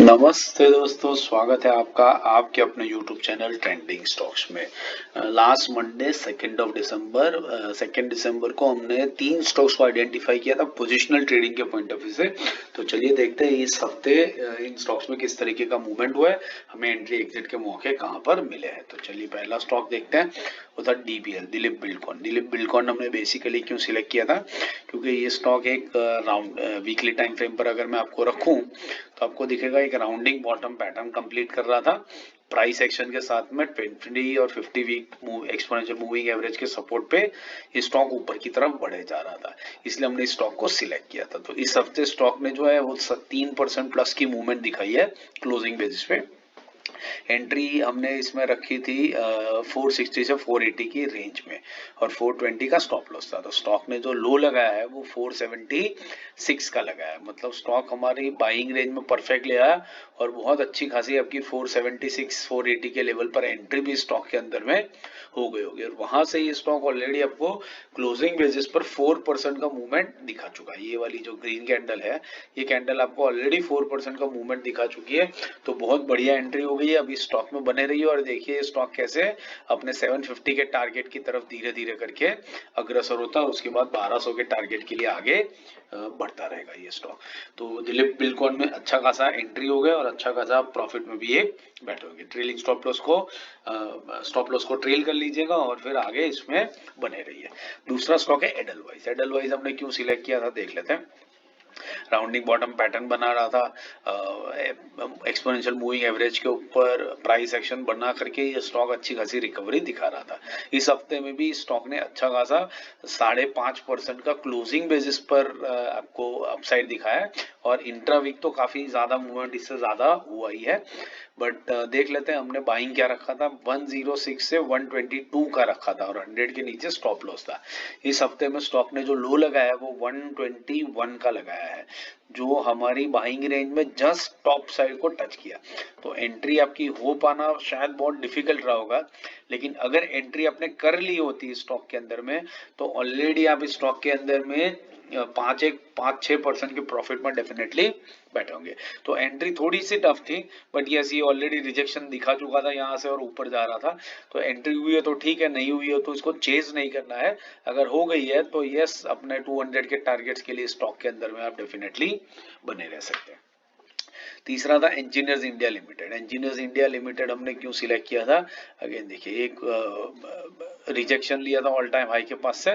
नमस्ते दोस्तों, स्वागत है आपका आपके अपने YouTube चैनल ट्रेंडिंग स्टॉक्स में। लास्ट मंडे 2 दिसंबर को हमने 3 स्टॉक्स को आइडेंटिफाई किया था पोजिशनल ट्रेडिंग के पॉइंट ऑफ व्यू से। तो चलिए देखते हैं इस हफ्ते इन स्टॉक्स में किस तरीके का मूवमेंट हुआ है, हमें एंट्री एग्जिट के मौके कहां पर मिले हैं। तो चलिए पहला स्टॉक देखते हैं, वो था DBL, Dilip Buildcon. Dilip Buildcon हमने बेसिकली क्यों सिलेक्ट किया था, क्योंकि ये स्टॉक एक राउंड वीकली टाइम फ्रेम पर अगर मैं आपको रखूं तो आपको दिखेगा एक राउंडिंग बॉटम पैटर्न कंप्लीट कर रहा था। प्राइस एक्शन के साथ में 20 और 50 वीक एक्सपोनेंशियल मूविंग एवरेज के सपोर्ट पे ये स्टॉक ऊपर की तरफ बढ़े जा रहा था, इसलिए हमने इस स्टॉक को सिलेक्ट किया था। तो इस हफ्ते स्टॉक ने जो है वो 3% प्लस की मूवमेंट दिखाई है क्लोजिंग बेसिस पे। एंट्री हमने इसमें रखी थी 460 से 480 की रेंज में और 420 का स्टॉप लॉस था। तो स्टॉक ने जो लो लगाया है वो 476 का लगाया है, मतलब स्टॉक हमारी बाइंग रेंज में परफेक्ट ले आया और बहुत अच्छी खासी आपकी 476 480 के लेवल पर एंट्री भी स्टॉक के अंदर में हो गई होगी और वहां से ये स्टॉक ऑलरेडी आपको क्लोजिंग बेसिस पर 4% का मूवमेंट दिखा चुका है। ये वाली जो ग्रीन कैंडल है, ये कैंडल आपको ऑलरेडी 4% का मूवमेंट दिखा चुकी है। तो बहुत बढ़िया एंट्री हो गई है, अभी स्टॉक में बने रहिए और देखिए स्टॉक कैसे अपने 750 के टारगेट की तरफ धीरे धीरे करके अग्रसर होता है, उसके बाद 1200 के टारगेट के लिए आगे बढ़ता रहेगा ये स्टॉक। तो दिलीप बिल्डकॉन में अच्छा खासा एंट्री हो गया और अच्छा खासा प्रॉफिट में भी एक बैठोगे। ट्रेलिंग स्टॉप लॉस को ट्रेल कर लीजिएगा और फिर आगे इसमें बने रहिए। दूसरा स्टॉक है एडलवाइज। एडलवाइज हमने क्यों सिलेक्ट किया था देख लेते हैं। राउंडिंग बॉटम पैटर्न बना रहा था, एक्सपोनेंशियल मूविंग एवरेज के ऊपर प्राइस एक्शन बना करके ये स्टॉक अच्छी खासी रिकवरी दिखा रहा था। इस हफ्ते में भी स्टॉक ने अच्छा खासा 5.5% का क्लोजिंग बेसिस पर आपको अपसाइड दिखाया है और इंट्रा वीक तो काफी ज्यादा मूवमेंट इससे ज्यादा हुआ ही है। बट देख लेते हैं हमने बाइंग क्या रखा था, 106 से 122 का रखा था और 100 के नीचे स्टॉप लॉस था। इस हफ्ते में स्टॉक ने जो लो लगाया वो 121 का लगाया है, जो हमारी बाइंग रेंज में जस्ट टॉप साइड को टच किया। तो एंट्री आपकी हो पाना शायद बहुत डिफिकल्ट रहा होगा, लेकिन अगर एंट्री आपने कर ली होती स्टॉक के अंदर में तो ऑलरेडी आप इस स्टॉक के अंदर में 5-6% के प्रॉफिट में डेफिनेटली बैठे होंगे। तो एंट्री थोड़ी सी टफ थी, बट यस ये ऑलरेडी रिजेक्शन दिखा चुका था यहाँ से और ऊपर जा रहा था। तो एंट्री हुई है तो ठीक है, नहीं हुई है तो इसको चेज नहीं करना है। अगर हो गई है तो यस अपने 200 के टारगेट्स के लिए स्टॉक के अंदर में आप डेफिनेटली बने रह सकते हैं। तीसरा था engineers India limited. Engineers India limited हमने क्यों सिलेक्ट किया था, अगेन देखिए एक रिजेक्शन लिया था ऑल टाइम हाई के पास से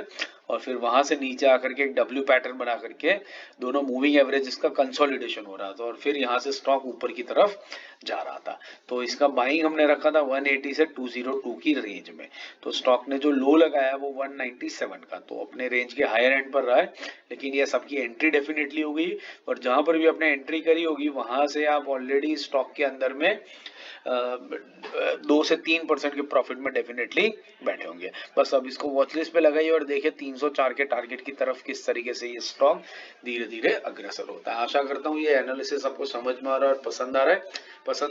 और फिर वहां से नीचे आकर के एक डब्ल्यू पैटर्न बना करके दोनों मूविंग एवरेज का कंसोलिडेशन हो रहा था और फिर यहाँ से स्टॉक ऊपर की तरफ जा रहा था। तो इसका बाइंग हमने रखा था 180 से 202 की रेंज में। तो स्टॉक ने जो लो लगाया वो 197 का, तो अपने रेंज के हायर एंड पर रहा है, लेकिन ये सबकी एंट्री डेफिनेटली हो गई और जहां पर भी आपने एंट्री करी होगी वहां से आप ऑलरेडी स्टॉक के अंदर में 2 से 3% के प्रॉफिट में डेफिनेटली बैठे होंगे। बस अब इसको वॉच लिस्ट पे लगाइए और देखिए 304 के टारगेट की तरफ किस तरीके से ये स्टॉक धीरे धीरे अग्रसर होता है। आशा करता हूँ ये एनालिसिस आपको समझ में आ रहा है और पसंद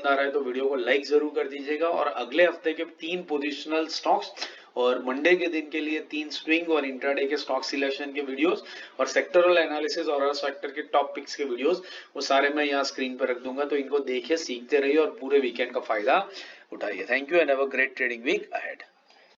आ रहा है तो वीडियो को लाइक जरूर कर दीजिएगा और अगले हफ्ते के 3 पोजिशनल स्टॉक्स और मंडे के दिन के लिए 3 स्विंग और इंट्राडे के स्टॉक सिलेक्शन के वीडियोस और सेक्टरल एनालिसिस और हर सेक्टर के टॉप पिक्स के वीडियोस वो सारे मैं यहाँ स्क्रीन पर रख दूंगा। तो इनको देखिए, सीखते रहिए और पूरे वीकेंड का फायदा उठाइए। Thank you and have a great trading week ahead.